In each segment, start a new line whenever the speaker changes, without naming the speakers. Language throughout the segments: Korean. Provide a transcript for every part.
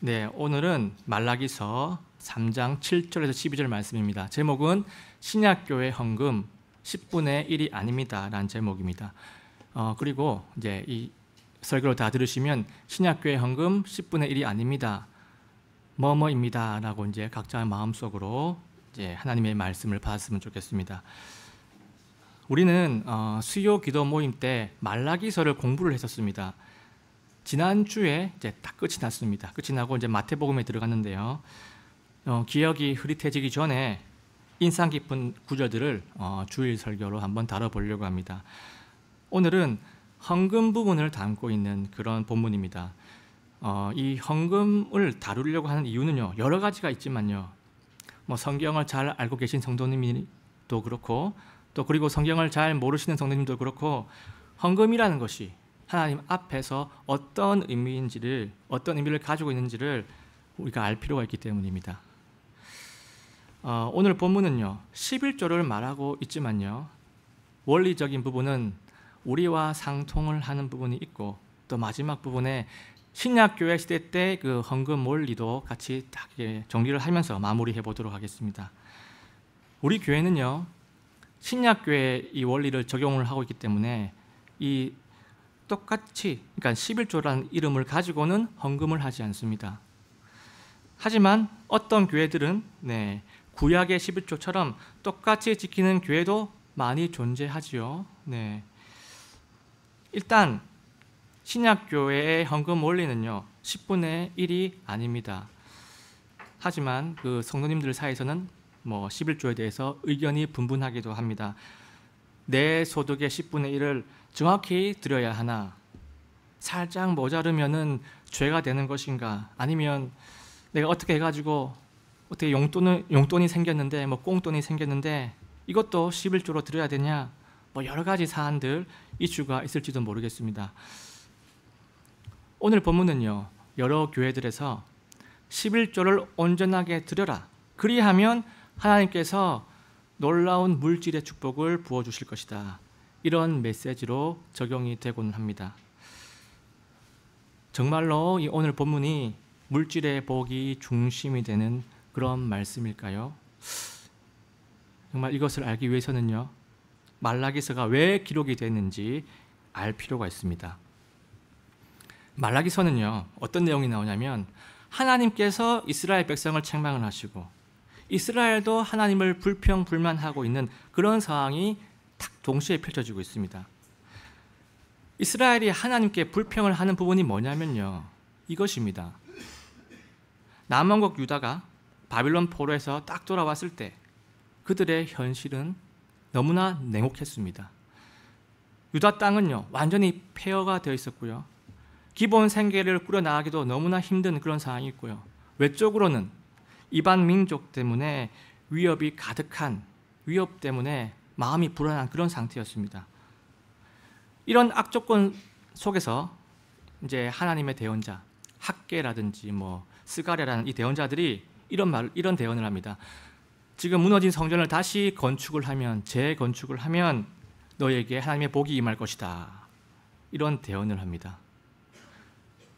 네, 오늘은 말라기서 3장 7절에서 12절 말씀입니다. 제목은 신약교회 헌금 10분의 1이 아닙니다 라는 제목입니다. 그리고 이제 이 설교를 다 들으시면 신약교회 헌금 10분의 1이 아닙니다, 뭐뭐입니다 라고 이제 각자의 마음속으로 이제 하나님의 말씀을 받았으면 좋겠습니다. 우리는 수요 기도 모임 때 말라기서를 공부를 했었습니다. 지난주에 이제 다 끝이 났습니다. 끝이 나고 이제 마태복음에 들어갔는데요. 기억이 흐릿해지기 전에 인상 깊은 구절들을 주일 설교로 한번 다뤄보려고 합니다. 오늘은 헌금 부분을 담고 있는 그런 본문입니다. 이 헌금을 다루려고 하는 이유는요, 여러 가지가 있지만요, 성경을 잘 알고 계신 성도님도 그렇고, 또 그리고 성경을 잘 모르시는 성도님도 그렇고, 헌금이라는 것이 하나님 앞에서 어떤 의미인지를, 어떤 의미를 가지고 있는지를 우리가 알 필요가 있기 때문입니다. 오늘 본문은요 11조를 말하고 있지만요, 원리적인 부분은 우리와 상통을 하는 부분이 있고, 또 마지막 부분에 신약교회 시대 때 그 헌금 원리도 같이 딱 정리를 하면서 마무리해 보도록 하겠습니다. 우리 교회는요 신약교회 이 원리를 적용을 하고 있기 때문에 이 똑같이, 그러니까 11조라는 이름을 가지고는 헌금을 하지 않습니다. 하지만 어떤 교회들은 구약의 11조처럼 똑같이 지키는 교회도 많이 존재하지요. 일단 신약교회의 헌금 원리는요 10분의 1이 아닙니다. 하지만 그 성도님들 사이에서는 11조에 대해서 의견이 분분하기도 합니다. 내 소득의 10분의 1을 정확히 드려야 하나? 살짝 모자르면은 죄가 되는 것인가? 아니면 내가 어떻게 해가지고 어떻게 용돈이 생겼는데, 꽁돈이 생겼는데 이것도 11조로 드려야 되냐? 여러 가지 사안들, 이슈가 있을지도 모르겠습니다. 오늘 본문은요 여러 교회들에서 11조를 온전하게 드려라, 그리하면 하나님께서 놀라운 물질의 축복을 부어주실 것이다, 이런 메시지로 적용이 되곤 합니다. 정말로 이 오늘 본문이 물질의 복이 중심이 되는 그런 말씀일까요? 정말 이것을 알기 위해서는요 말라기서가 왜 기록이 됐는지 알 필요가 있습니다. 말라기서는요 어떤 내용이 나오냐면, 하나님께서 이스라엘 백성을 책망을 하시고 이스라엘도 하나님을 불평불만하고 있는 그런 상황이 딱 동시에 펼쳐지고 있습니다. 이스라엘이 하나님께 불평을 하는 부분이 뭐냐면요, 이것입니다. 남왕국 유다가 바빌론 포로에서 딱 돌아왔을 때 그들의 현실은 너무나 냉혹했습니다. 유다 땅은요 완전히 폐허가 되어 있었고요, 기본 생계를 꾸려나가기도 너무나 힘든 그런 상황이 있고요, 외적으로는 이방 민족 때문에 위협이 가득한, 위협 때문에 마음이 불안한 그런 상태였습니다. 이런 악조건 속에서 이제 하나님의 대언자 학개라든지 스가랴라는 이 대언자들이 이런 대언을 합니다. 지금 무너진 성전을 다시 건축을 하면, 재건축을 하면 너에게 하나님의 복이 임할 것이다, 이런 대언을 합니다.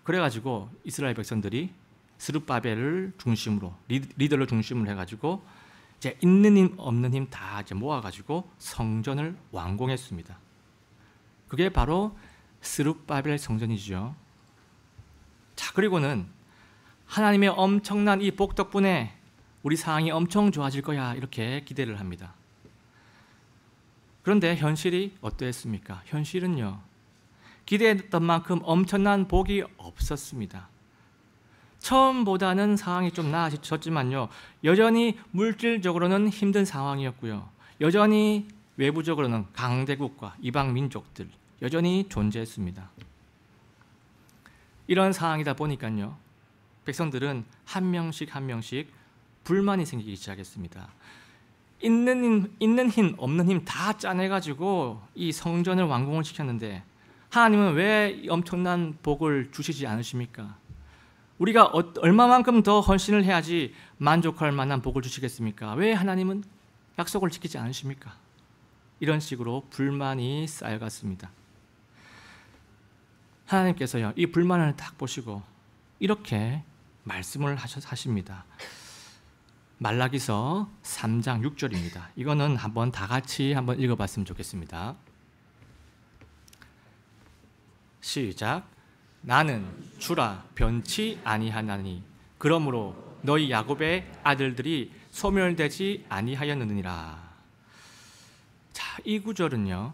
그래가지고 이스라엘 백성들이 스룹바벨을 중심으로, 리더를 중심으로 해가지고 이제 있는 힘 없는 힘 다 이제 모아가지고 성전을 완공했습니다. 그게 바로 스룹바벨 성전이죠. 자, 그리고는 하나님의 엄청난 이 복 덕분에 우리 상황이 엄청 좋아질 거야, 이렇게 기대를 합니다. 그런데 현실이 어떠했습니까? 현실은요 기대했던 만큼 엄청난 복이 없었습니다. 처음보다는 상황이 좀 나아졌지만요 여전히 물질적으로는 힘든 상황이었고요, 여전히 외부적으로는 강대국과 이방 민족들 여전히 존재했습니다. 이런 상황이다 보니까요 백성들은 한 명씩 불만이 생기기 시작했습니다. 있는 힘 없는 힘 다 짜내가지고 이 성전을 완공을 시켰는데 하나님은 왜 엄청난 복을 주시지 않으십니까? 우리가 얼마만큼 더 헌신을 해야지 만족할 만한 복을 주시겠습니까? 왜 하나님은 약속을 지키지 않으십니까? 이런 식으로 불만이 쌓여갔습니다. 하나님께서요 이 불만을 딱 보시고 이렇게 말씀을 하십니다. 말라기서 3장 6절입니다. 이거는 한번 다 같이 한번 읽어봤으면 좋겠습니다. 시작. 나는 주라 변치 아니하나니 그러므로 너희 야곱의 아들들이 소멸되지 아니하였느니라. 자, 이 구절은요,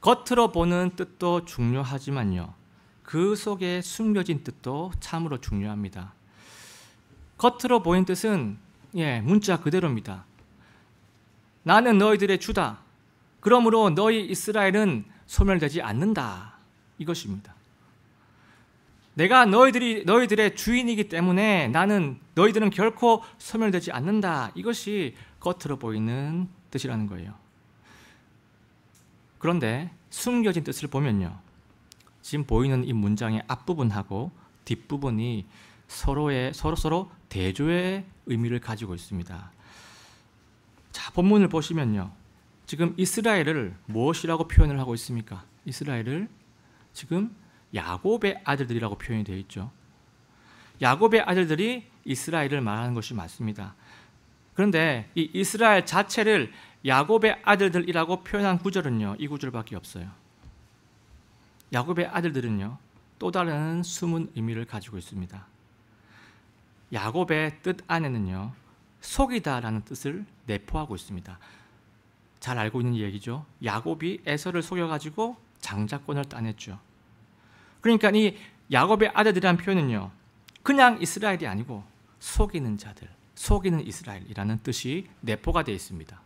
겉으로 보는 뜻도 중요하지만요, 그 속에 숨겨진 뜻도 참으로 중요합니다. 겉으로 보이는 뜻은 문자 그대로입니다. 나는 너희들의 주다. 그러므로 너희 이스라엘은 소멸되지 않는다. 이것입니다. 내가 너희들의 주인이기 때문에 너희들은 결코 소멸되지 않는다. 이것이 겉으로 보이는 뜻이라는 거예요. 그런데 숨겨진 뜻을 보면요, 지금 보이는 이 문장의 앞부분하고 뒷부분이 서로 대조의 의미를 가지고 있습니다. 자, 본문을 보시면요, 지금 이스라엘을 무엇이라고 표현을 하고 있습니까? 이스라엘을 지금 야곱의 아들들이라고 표현이 되어 있죠. 야곱의 아들들이 이스라엘을 말하는 것이 맞습니다. 그런데 이 이스라엘 자체를 야곱의 아들들이라고 표현한 구절은요, 이 구절밖에 없어요. 야곱의 아들들은요, 또 다른 숨은 의미를 가지고 있습니다. 야곱의 뜻 안에는요, 속이다라는 뜻을 내포하고 있습니다. 잘 알고 있는 얘기죠. 야곱이 에서를 속여가지고 장자권을 따냈죠. 그러니까 이 야곱의 아들들이라는 표현은요, 그냥 이스라엘이 아니고 속이는 자들, 속이는 이스라엘이라는 뜻이 내포가 되어 있습니다.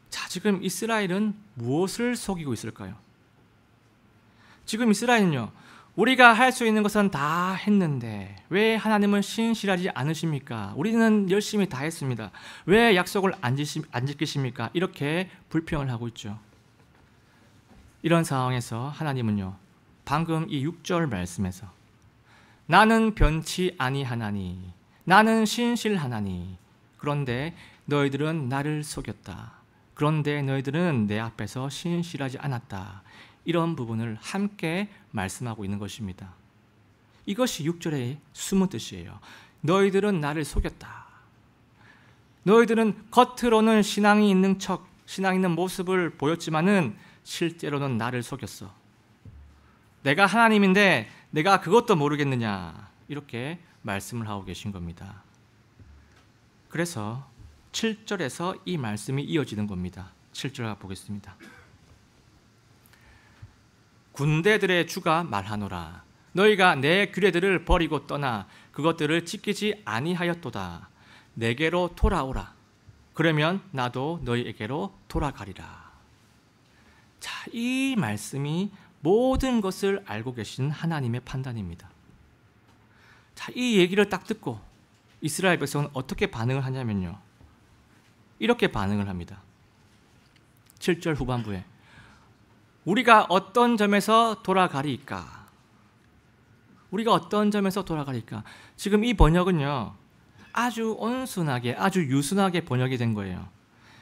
자, 지금 이스라엘은 무엇을 속이고 있을까요? 지금 이스라엘은요, 우리가 할 수 있는 것은 다 했는데 왜 하나님은 신실하지 않으십니까? 우리는 열심히 다 했습니다. 왜 약속을 안 지키십니까? 이렇게 불평을 하고 있죠. 이런 상황에서 하나님은요, 방금 이 6절 말씀에서 나는 변치 아니하나니 나는 신실하나니 그런데 너희들은 나를 속였다. 그런데 너희들은 내 앞에서 신실하지 않았다. 이런 부분을 함께 말씀하고 있는 것입니다. 이것이 6절의 숨은 뜻이에요. 너희들은 나를 속였다. 너희들은 겉으로는 신앙이 있는 척, 신앙 있는 모습을 보였지만은 실제로는 나를 속였어. 내가 하나님인데 내가 그것도 모르겠느냐, 이렇게 말씀을 하고 계신 겁니다. 그래서 7절에서 이 말씀이 이어지는 겁니다. 7절 보겠습니다. 군대들의 주가 말하노라. 너희가 내 규례들을 버리고 떠나 그것들을 지키지 아니하였도다. 내게로 돌아오라. 그러면 나도 너희에게로 돌아가리라. 자, 이 말씀이 모든 것을 알고 계신 하나님의 판단입니다. 자, 이 얘기를 딱 듣고 이스라엘 백성은 어떻게 반응을 하냐면요, 이렇게 반응을 합니다. 7절 후반부에 우리가 어떤 점에서 돌아가리까? 우리가 어떤 점에서 돌아가리까? 지금 이 번역은요, 아주 온순하게, 아주 유순하게 번역이 된 거예요.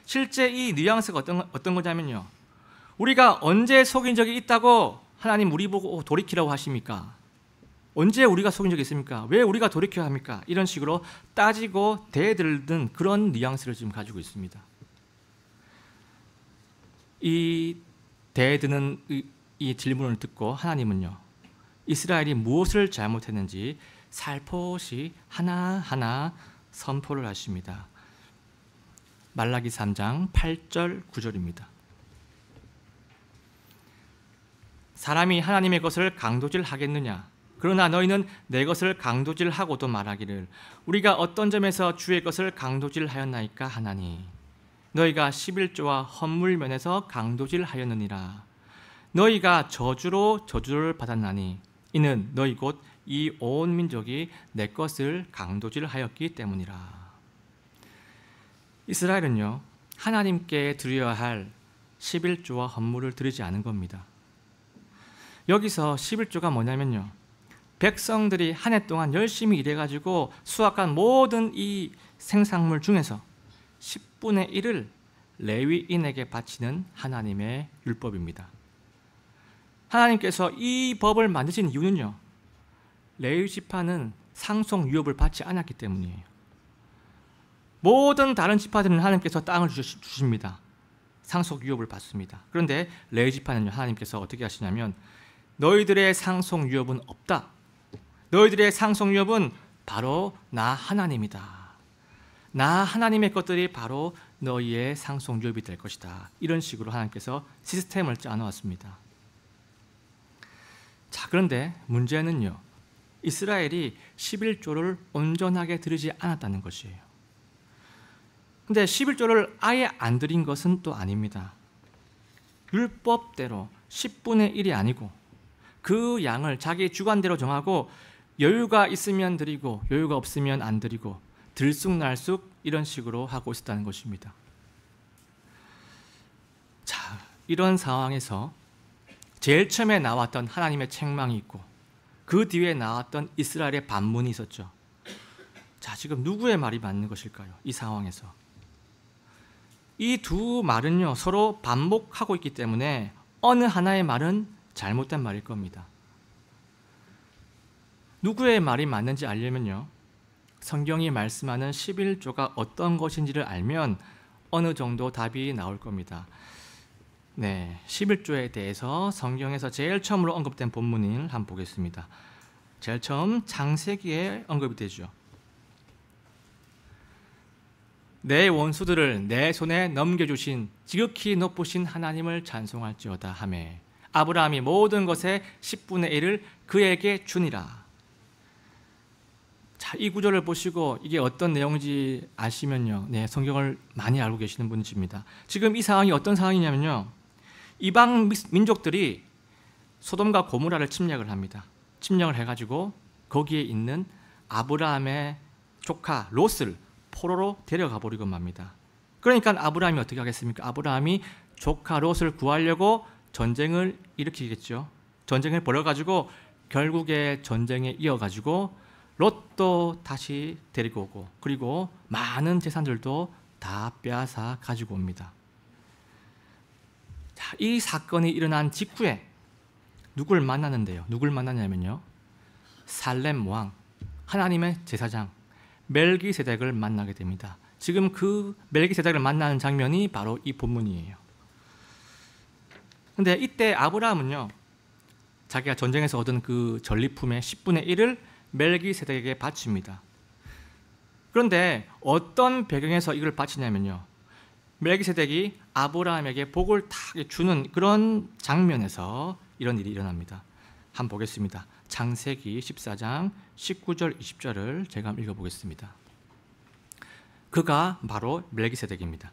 실제 이 뉘앙스가 어떤 거냐면요, 우리가 언제 속인 적이 있다고 하나님 우리 보고 돌이키라고 하십니까? 언제 우리가 속인 적이 있습니까? 왜 우리가 돌이켜야 합니까? 이런 식으로 따지고 대들든 그런 뉘앙스를 지금 가지고 있습니다. 이 대드는 이 질문을 듣고 하나님은요, 이스라엘이 무엇을 잘못했는지 살포시 하나하나 선포를 하십니다. 말라기 3장 8절 9절입니다. 사람이 하나님의 것을 강도질 하겠느냐? 그러나 너희는 내 것을 강도질 하고도 말하기를 우리가 어떤 점에서 주의 것을 강도질 하였나이까 하나니 너희가 11조와 헌물면에서 강도질 하였느니라. 너희가 저주로 저주를 받았나니 이는 너희 곧 이 온 민족이 내 것을 강도질 하였기 때문이라. 이스라엘은요, 하나님께 드려야 할 11조와 헌물을 드리지 않은 겁니다. 여기서 11조가 뭐냐면요, 백성들이 한 해 동안 열심히 일해가지고 수확한 모든 이 생산물 중에서 10분의 1을 레위인에게 바치는 하나님의 율법입니다. 하나님께서 이 법을 만드신 이유는요, 레위 지파는 상속 유업을 받지 않았기 때문이에요. 모든 다른 지파들은 하나님께서 땅을 주십니다. 상속 유업을 받습니다. 그런데 레위 지파는요, 하나님께서 어떻게 하시냐면 너희들의 상속 유업은 없다. 너희들의 상속 유업은 바로 나 하나님이다. 나 하나님의 것들이 바로 너희의 상속 유업이 될 것이다. 이런 식으로 하나님께서 시스템을 짜놓았습니다. 자, 그런데 문제는요, 이스라엘이 11조를 온전하게 드리지 않았다는 것이에요. 근데 11조를 아예 안 드린 것은 또 아닙니다. 율법대로 10분의 1이 아니고 그 양을 자기 주관대로 정하고 여유가 있으면 드리고 여유가 없으면 안 드리고 들쑥날쑥 이런 식으로 하고 있었다는 것입니다. 자, 이런 상황에서 제일 처음에 나왔던 하나님의 책망이 있고 그 뒤에 나왔던 이스라엘의 반문이 있었죠. 자, 지금 누구의 말이 맞는 것일까요? 이 상황에서. 이 두 말은요, 서로 반복하고 있기 때문에 어느 하나의 말은 잘못된 말일 겁니다. 누구의 말이 맞는지 알려면요, 성경이 말씀하는 11조가 어떤 것인지를 알면 어느 정도 답이 나올 겁니다. 네, 11조에 대해서 성경에서 제일 처음으로 언급된 본문을 한번 보겠습니다. 제일 처음 창세기에 언급이 되죠. 내 원수들을 내 손에 넘겨주신 지극히 높으신 하나님을 찬송할지어다 하매 아브라함이 모든 것의 10분의 1을 그에게 주니라. 자, 이 구절을 보시고 이게 어떤 내용인지 아시면요, 네, 성경을 많이 알고 계시는 분이십니다. 지금 이 상황이 어떤 상황이냐면요, 이방 민족들이 소돔과 고모라를 침략을 합니다. 침략을 해가지고 거기에 있는 아브라함의 조카 롯을 포로로 데려가 버리고 맙니다. 그러니까 아브라함이 어떻게 하겠습니까? 아브라함이 조카 롯을 구하려고 전쟁을 일으키겠죠. 전쟁을 벌여가지고 결국에 전쟁에 이어가지고 롯도 다시 데리고 오고 그리고 많은 재산들도 다 빼앗아 가지고 옵니다. 자, 이 사건이 일어난 직후에 누굴 만나는데요? 누굴 만나냐면요, 살렘 왕, 하나님의 제사장 멜기세덱을 만나게 됩니다. 지금 그 멜기세덱을 만나는 장면이 바로 이 본문이에요. 근데 이때 아브라함은요, 자기가 전쟁에서 얻은 그 전리품의 10분의 1을 멜기세덱에게 바칩니다. 그런데 어떤 배경에서 이걸 바치냐면요, 멜기세덱이 아브라함에게 복을 탁 주는 그런 장면에서 이런 일이 일어납니다. 한번 보겠습니다. 창세기 14장 19절 20절을 제가 한번 읽어보겠습니다. 그가 바로 멜기세덱입니다.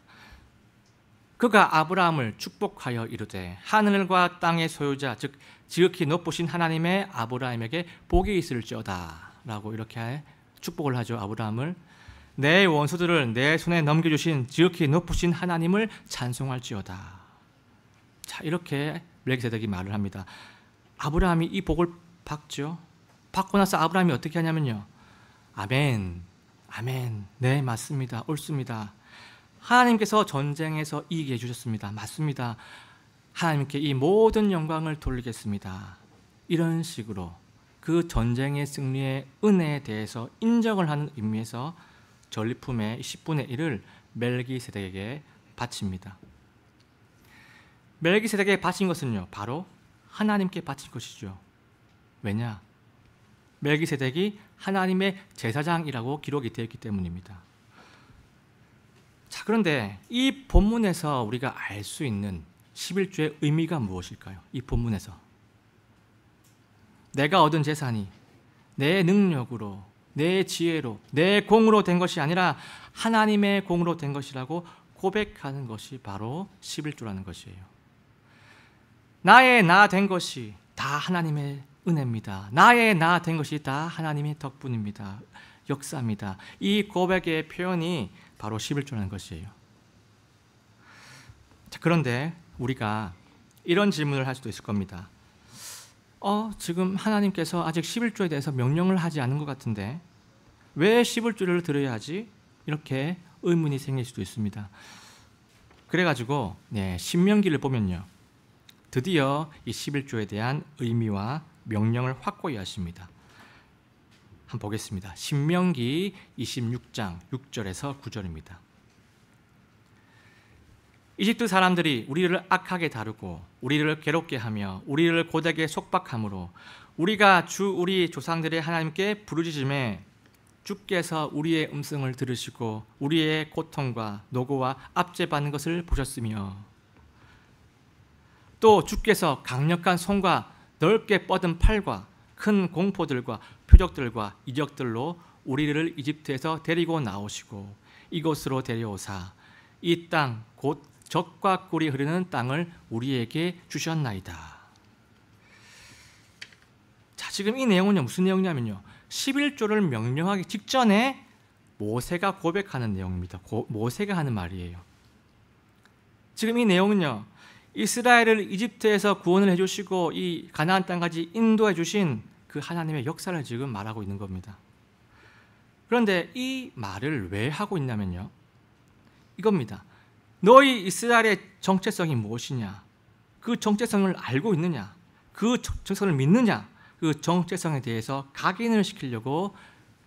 그가 아브라함을 축복하여 이르되 하늘과 땅의 소유자 즉 지극히 높으신 하나님의 아브라함에게 복이 있을지어다 라고 이렇게 축복을 하죠. 아브라함을 내 원수들을 내 손에 넘겨주신 지극히 높으신 하나님을 찬송할지어다. 자, 이렇게 멜기세덱이 말을 합니다. 아브라함이 이 복을 받죠. 받고 나서 아브라함이 어떻게 하냐면요, 아멘, 아멘, 네 맞습니다, 옳습니다. 하나님께서 전쟁에서 이기게 해주셨습니다. 맞습니다. 하나님께 이 모든 영광을 돌리겠습니다. 이런 식으로 그 전쟁의 승리의 은혜에 대해서 인정을 하는 의미에서 전리품의 10분의 1을 멜기세덱에게 바칩니다. 멜기세덱에게 바친 것은요, 바로 하나님께 바친 것이죠. 왜냐? 멜기세덱이 하나님의 제사장이라고 기록이 되어 있기 때문입니다. 자, 그런데 이 본문에서 우리가 알 수 있는 11조의 의미가 무엇일까요? 이 본문에서 내가 얻은 재산이 내 능력으로, 내 지혜로, 내 공으로 된 것이 아니라 하나님의 공으로 된 것이라고 고백하는 것이 바로 11조라는 것이에요. 나의 나 된 것이 다 하나님의 은혜입니다. 나의 나 된 것이 다 하나님의 덕분입니다. 역사입니다. 이 고백의 표현이 바로 11조라는 것이에요. 자, 그런데 우리가 이런 질문을 할 수도 있을 겁니다. 지금 하나님께서 아직 11조에 대해서 명령을 하지 않은 것 같은데 왜 11조를 드려야 하지? 이렇게 의문이 생길 수도 있습니다. 그래가지고 신명기를 보면요, 드디어 이 11조에 대한 의미와 명령을 확고히 하십니다. 한번 보겠습니다. 신명기 26장 6절에서 9절입니다. 이집트 사람들이 우리를 악하게 다루고 우리를 괴롭게 하며 우리를 고되게 속박함으로 우리가 주 우리 조상들의 하나님께 부르짖음에 주께서 우리의 음성을 들으시고 우리의 고통과 노고와 압제받는 것을 보셨으며 또 주께서 강력한 손과 넓게 뻗은 팔과 큰 공포들과 표적들과 이적들로 우리를 이집트에서 데리고 나오시고 이곳으로 데려오사 이 땅 곧 젖과 꿀이 흐르는 땅을 우리에게 주셨나이다. 자, 지금 이 내용은요, 무슨 내용이냐면요, 11조를 명령하기 직전에 모세가 고백하는 내용입니다. 모세가 하는 말이에요. 지금 이 내용은요, 이스라엘을 이집트에서 구원을 해주시고 이 가나안 땅까지 인도해 주신 그 하나님의 역사를 지금 말하고 있는 겁니다. 그런데 이 말을 왜 하고 있냐면요, 이겁니다. 너희 이스라엘의 정체성이 무엇이냐, 그 정체성을 알고 있느냐, 그 정체성을 믿느냐, 그 정체성에 대해서 각인을 시키려고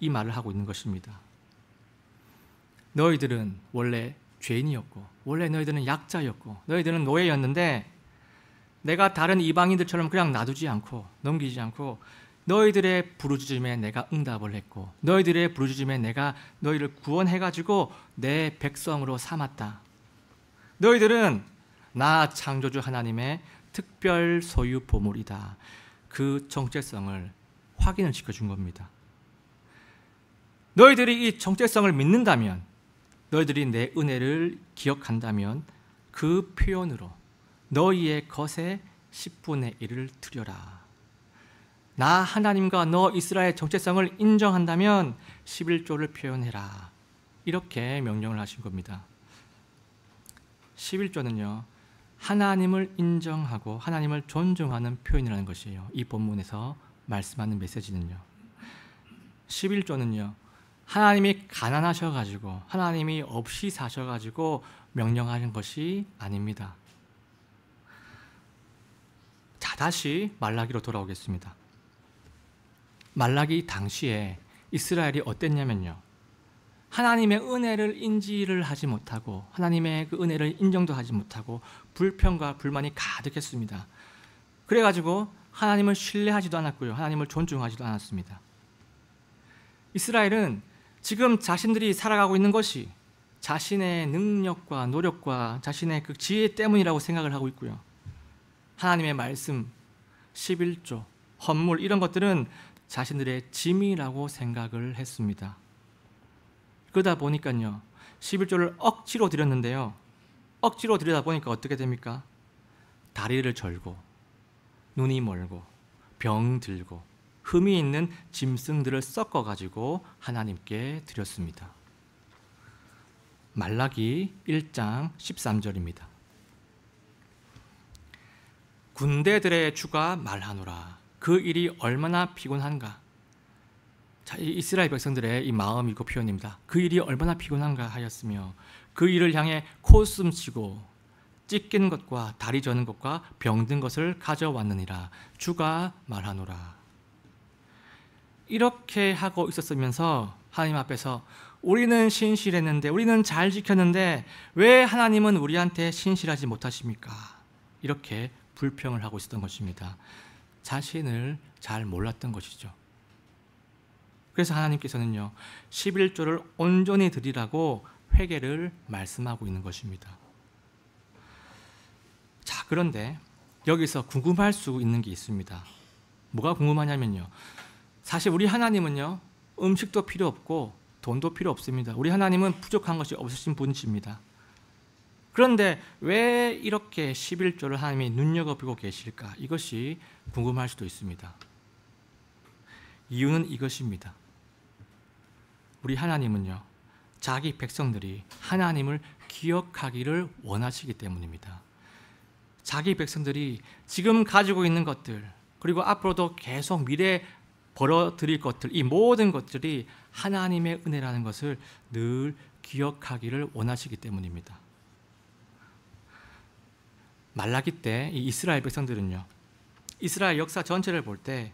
이 말을 하고 있는 것입니다. 너희들은 원래 죄인이었고 원래 너희들은 약자였고 너희들은 노예였는데 내가 다른 이방인들처럼 그냥 놔두지 않고 넘기지 않고 너희들의 부르짖음에 내가 응답을 했고 너희들의 부르짖음에 내가 너희를 구원해가지고 내 백성으로 삼았다. 너희들은 나 창조주 하나님의 특별 소유 보물이다. 그 정체성을 확인을 시켜준 겁니다. 너희들이 이 정체성을 믿는다면, 너희들이 내 은혜를 기억한다면 그 표현으로 너희의 것의 10분의 1을 드려라. 나 하나님과 너 이스라엘 정체성을 인정한다면 11조를 표현해라. 이렇게 명령을 하신 겁니다. 11조는요, 하나님을 인정하고 하나님을 존중하는 표현이라는 것이에요. 이 본문에서 말씀하는 메시지는요. 11조는요, 하나님이 가난하셔가지고 하나님이 없이 사셔가지고 명령하는 것이 아닙니다. 자, 다시 말라기로 돌아오겠습니다. 말라기 당시에 이스라엘이 어땠냐면요, 하나님의 은혜를 인지를 하지 못하고 하나님의 그 은혜를 인정도 하지 못하고 불평과 불만이 가득했습니다. 그래가지고 하나님을 신뢰하지도 않았고요, 하나님을 존중하지도 않았습니다. 이스라엘은 지금 자신들이 살아가고 있는 것이 자신의 능력과 노력과 자신의 그 지혜 때문이라고 생각을 하고 있고요, 하나님의 말씀, 11조, 헌물 이런 것들은 자신들의 짐이라고 생각을 했습니다. 그러다 보니까요, 11조를 억지로 드렸는데요, 억지로 드리다 보니까 어떻게 됩니까? 다리를 절고 눈이 멀고 병 들고 흠이 있는 짐승들을 섞어가지고 하나님께 드렸습니다. 말라기 1장 13절입니다. 군대들의 주가 말하노라. 그 일이 얼마나 피곤한가. 자, 이 이스라엘 백성들의 이 마음이 그 표현입니다. 그 일이 얼마나 피곤한가 하였으며 그 일을 향해 코숨치고 찢긴 것과 다리 저는 것과 병든 것을 가져왔느니라. 주가 말하노라. 이렇게 하고 있었으면서 하나님 앞에서 우리는 신실했는데, 우리는 잘 지켰는데 왜 하나님은 우리한테 신실하지 못하십니까? 이렇게 불평을 하고 있었던 것입니다. 자신을 잘 몰랐던 것이죠. 그래서 하나님께서는요, 11조를 온전히 드리라고 회개를 말씀하고 있는 것입니다. 자, 그런데 여기서 궁금할 수 있는 게 있습니다. 뭐가 궁금하냐면요, 사실 우리 하나님은요, 음식도 필요 없고 돈도 필요 없습니다. 우리 하나님은 부족한 것이 없으신 분이십니다. 그런데 왜 이렇게 11조를 하나님이 눈여겨보고 계실까? 이것이 궁금할 수도 있습니다. 이유는 이것입니다. 우리 하나님은요, 자기 백성들이 하나님을 기억하기를 원하시기 때문입니다. 자기 백성들이 지금 가지고 있는 것들, 그리고 앞으로도 계속 미래에 벌어들일 것들, 이 모든 것들이 하나님의 은혜라는 것을 늘 기억하기를 원하시기 때문입니다. 말라기 때 이 이스라엘 백성들은요, 이스라엘 역사 전체를 볼 때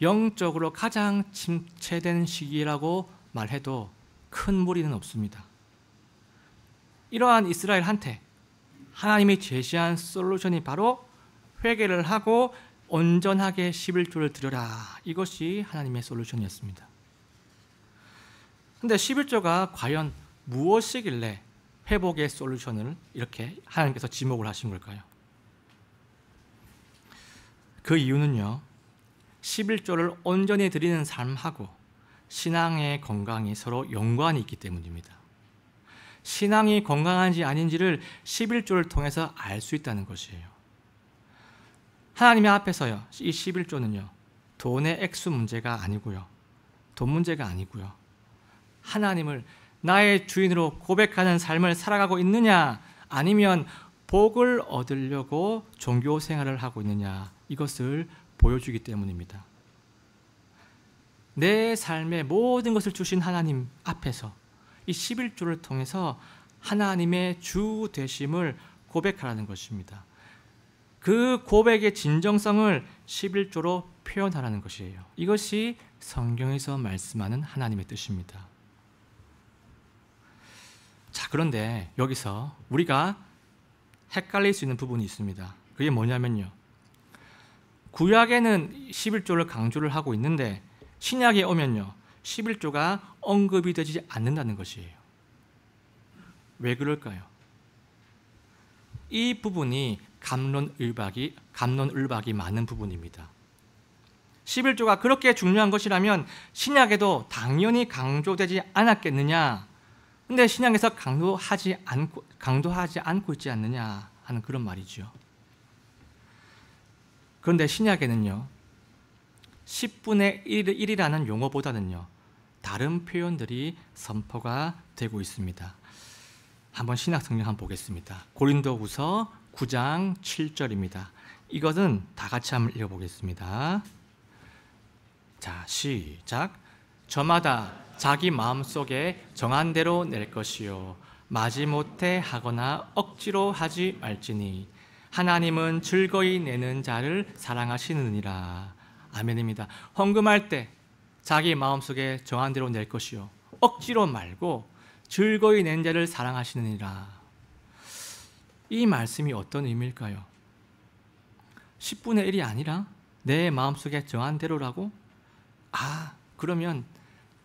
영적으로 가장 침체된 시기라고 말해도 큰 무리는 없습니다. 이러한 이스라엘한테 하나님이 제시한 솔루션이 바로 회개를 하고 온전하게 11조를 드려라. 이것이 하나님의 솔루션이었습니다. 그런데 11조가 과연 무엇이길래 회복의 솔루션을 이렇게 하나님께서 지목을 하신 걸까요? 그 이유는요, 11조를 온전히 드리는 삶하고 신앙의 건강이 서로 연관이 있기 때문입니다. 신앙이 건강한지 아닌지를 11조를 통해서 알 수 있다는 것이에요. 하나님의 앞에서요, 이 11조는요, 돈의 액수 문제가 아니고요, 돈 문제가 아니고요, 하나님을 나의 주인으로 고백하는 삶을 살아가고 있느냐, 아니면 복을 얻으려고 종교 생활을 하고 있느냐, 이것을 보여주기 때문입니다. 내 삶의 모든 것을 주신 하나님 앞에서 이 11조를 통해서 하나님의 주 되심을 고백하라는 것입니다. 그 고백의 진정성을 11조로 표현하라는 것이에요. 이것이 성경에서 말씀하는 하나님의 뜻입니다. 자, 그런데 여기서 우리가 헷갈릴 수 있는 부분이 있습니다. 그게 뭐냐면요, 구약에는 11조를 강조를 하고 있는데 신약에 오면요, 11조가 언급이 되지 않는다는 것이에요. 왜 그럴까요? 이 부분이 갑론을박이 많은 부분입니다. 11조가 그렇게 중요한 것이라면 신약에도 당연히 강조되지 않았겠느냐? 근데 신약에서 강조하지 않고 있지 않느냐 하는 그런 말이죠. 그런데 신약에는요, 10분의 1이라는 용어보다는요, 다른 표현들이 선포가 되고 있습니다. 한번 신약 성경 한번 보겠습니다. 고린도후서 9장 7절입니다. 이것은 다 같이 한번 읽어보겠습니다. 자, 시작. 저마다 자기 마음속에 정한 대로 낼 것이요 마지못해 하거나 억지로 하지 말지니 하나님은 즐거이 내는 자를 사랑하시느니라. 아멘입니다. 헌금할 때 자기 마음속에 정한 대로 낼 것이요 억지로 말고 즐거이 낸 자를 사랑하시느니라. 이 말씀이 어떤 의미일까요? 10분의 1이 아니라 내 마음속에 정한 대로라고? 아, 그러면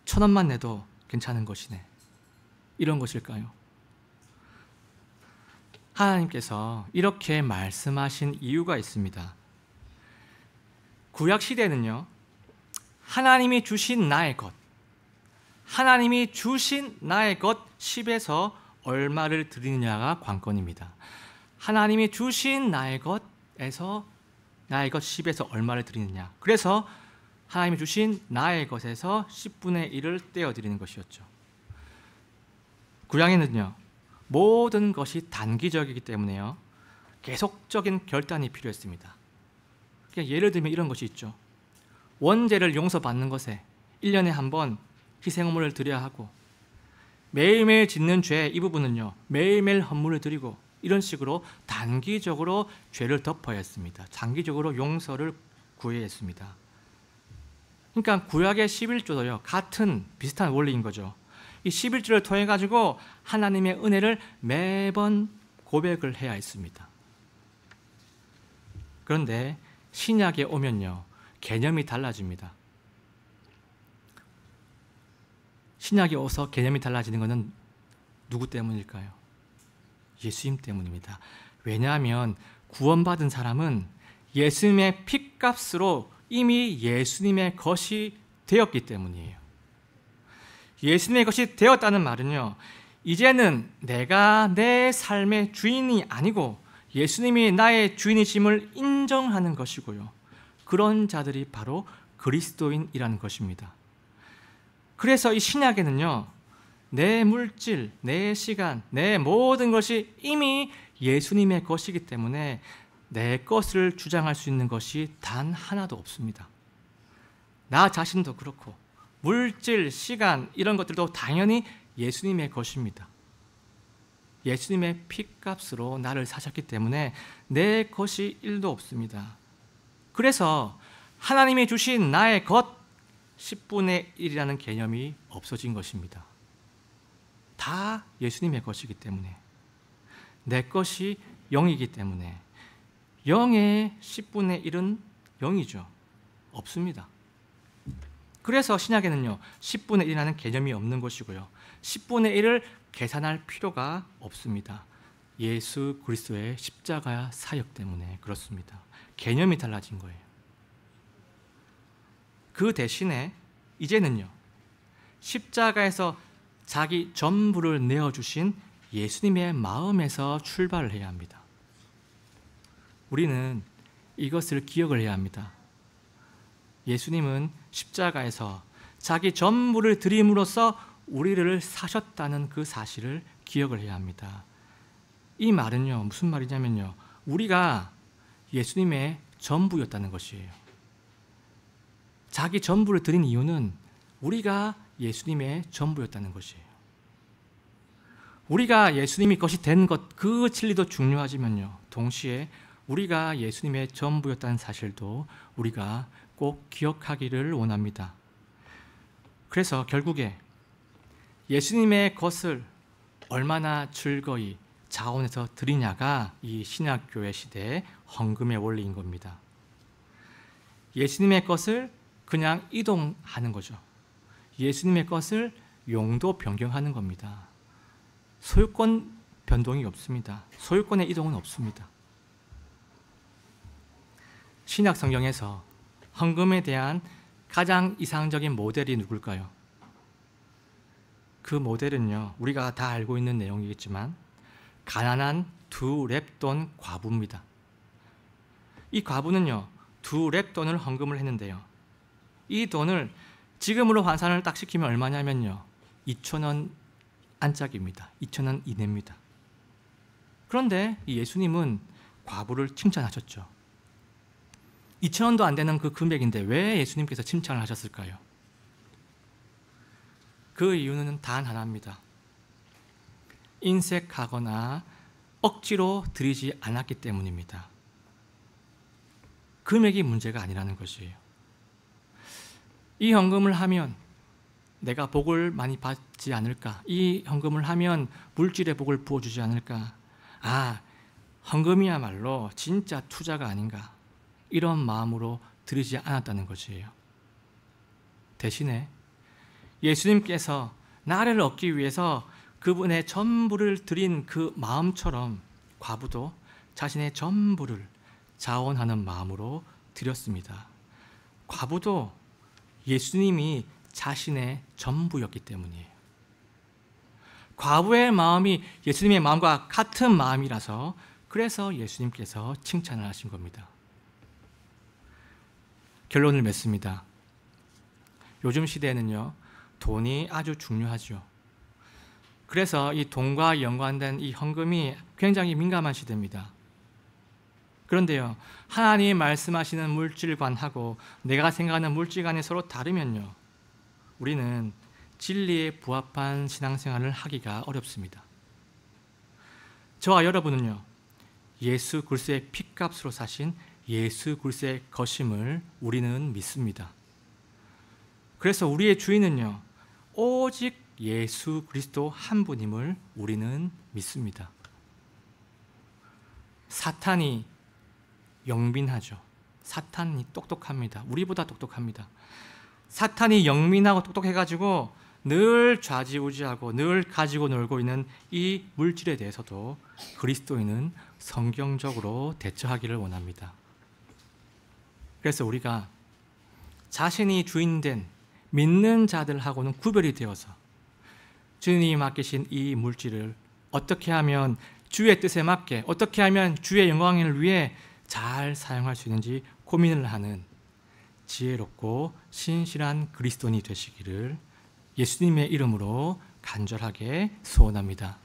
1,000원만 내도 괜찮은 것이네, 이런 것일까요? 하나님께서 이렇게 말씀하신 이유가 있습니다. 구약 시대는요, 하나님이 주신 나의 것, 하나님이 주신 나의 것 10에서 얼마를 드리느냐가 관건입니다. 하나님이 주신 나의 것에서 나의 것 10에서 얼마를 드리느냐. 그래서 하나님이 주신 나의 것에서 10분의 1을 떼어드리는 것이었죠. 구약에는요, 모든 것이 단기적이기 때문에요, 계속적인 결단이 필요했습니다. 그러니까 예를 들면 이런 것이 있죠. 원죄를 용서받는 것에 1년에 한 번 희생헌물을 드려야 하고, 매일매일 짓는 죄 이 부분은요, 매일매일 헌물을 드리고, 이런 식으로 단기적으로 죄를 덮어야 했습니다. 장기적으로 용서를 구해야 했습니다. 그러니까 구약의 11조도요, 같은 비슷한 원리인 거죠. 이 11조를 통해 가지고 하나님의 은혜를 매번 고백을 해야 했습니다. 그런데 신약에 오면요, 개념이 달라집니다. 신약에 오서 개념이 달라지는 것은 누구 때문일까요? 예수님 때문입니다. 왜냐하면 구원받은 사람은 예수님의 핏값으로 이미 예수님의 것이 되었기 때문이에요. 예수님의 것이 되었다는 말은요, 이제는 내가 내 삶의 주인이 아니고 예수님이 나의 주인이심을 인정하는 것이고요, 그런 자들이 바로 그리스도인이라는 것입니다. 그래서 이 신약에는요, 내 물질, 내 시간, 내 모든 것이 이미 예수님의 것이기 때문에 내 것을 주장할 수 있는 것이 단 하나도 없습니다. 나 자신도 그렇고 물질, 시간 이런 것들도 당연히 예수님의 것입니다. 예수님의 핏값으로 나를 사셨기 때문에 내 것이 1도 없습니다. 그래서 하나님이 주신 나의 것 10분의 1이라는 개념이 없어진 것입니다. 다 예수님의 것이기 때문에, 내 것이 0이기 때문에 0의 10분의 1은 0이죠. 없습니다. 그래서 신약에는요 10분의 1이라는 개념이 없는 것이고요, 10분의 1을 계산할 필요가 없습니다. 예수 그리스도의 십자가 사역 때문에 그렇습니다. 개념이 달라진 거예요. 그 대신에 이제는요 십자가에서 자기 전부를 내어주신 예수님의 마음에서 출발을 해야 합니다. 우리는 이것을 기억을 해야 합니다. 예수님은 십자가에서 자기 전부를 드림으로써 우리를 사셨다는 그 사실을 기억을 해야 합니다. 이 말은요 무슨 말이냐면요, 우리가 예수님의 전부였다는 것이에요. 자기 전부를 드린 이유는 우리가 예수님의 전부였다는 것이에요. 우리가 예수님이 것이 된 것, 그 진리도 중요하지만요, 동시에 우리가 예수님의 전부였다는 사실도 우리가 꼭 기억하기를 원합니다. 그래서 결국에 예수님의 것을 얼마나 즐거이 자원해서 드리냐가 이 신약교회 시대의 헌금의 원리인 겁니다. 예수님의 것을 그냥 이동하는 거죠. 예수님의 것을 용도 변경하는 겁니다. 소유권 변동이 없습니다. 소유권의 이동은 없습니다. 신약 성경에서 헌금에 대한 가장 이상적인 모델이 누굴까요? 그 모델은요 우리가 다 알고 있는 내용이겠지만 가난한 두 렙돈 과부입니다. 이 과부는요 2렙돈을 헌금을 했는데요, 이 돈을 지금으로 환산을 딱 시키면 얼마냐면요 2,000원 안짝입니다. 2,000원 이내입니다. 그런데 이 예수님은 과부를 칭찬하셨죠. 2,000원도 안 되는 그 금액인데 왜 예수님께서 칭찬을 하셨을까요? 그 이유는 단 하나입니다. 인색하거나 억지로 드리지 않았기 때문입니다. 금액이 문제가 아니라는 것이에요. 이 헌금을 하면 내가 복을 많이 받지 않을까? 이 헌금을 하면 물질의 복을 부어주지 않을까? 아, 헌금이야말로 진짜 투자가 아닌가? 이런 마음으로 드리지 않았다는 것이에요. 대신에 예수님께서 나를 얻기 위해서 그분의 전부를 드린 그 마음처럼 과부도 자신의 전부를 자원하는 마음으로 드렸습니다. 과부도 예수님이 자신의 전부였기 때문이에요. 과부의 마음이 예수님의 마음과 같은 마음이라서 그래서 예수님께서 칭찬을 하신 겁니다. 결론을 맺습니다. 요즘 시대에는요 돈이 아주 중요하죠. 그래서 이 돈과 연관된 이 헌금이 굉장히 민감한 시대입니다. 그런데요 하나님이 말씀하시는 물질관하고 내가 생각하는 물질관이 서로 다르면요 우리는 진리에 부합한 신앙생활을 하기가 어렵습니다. 저와 여러분은요 예수 그리스도의 피값으로 사신 예수 그리스도의 것임을 우리는 믿습니다. 그래서 우리의 주인은요 오직 예수 그리스도 한 분임을 우리는 믿습니다. 사탄이 영민하죠. 사탄이 똑똑합니다. 우리보다 똑똑합니다. 사탄이 영민하고 똑똑해가지고 늘 좌지우지하고 늘 가지고 놀고 있는 이 물질에 대해서도 그리스도인은 성경적으로 대처하기를 원합니다. 그래서 우리가 자신이 주인된 믿는 자들하고는 구별이 되어서 주님이 맡기신 이 물질을 어떻게 하면 주의 뜻에 맞게, 어떻게 하면 주의 영광을 위해 잘 사용할 수 있는지 고민을 하는 지혜롭고 신실한 그리스도인이 되시기를 예수님의 이름으로 간절하게 소원합니다.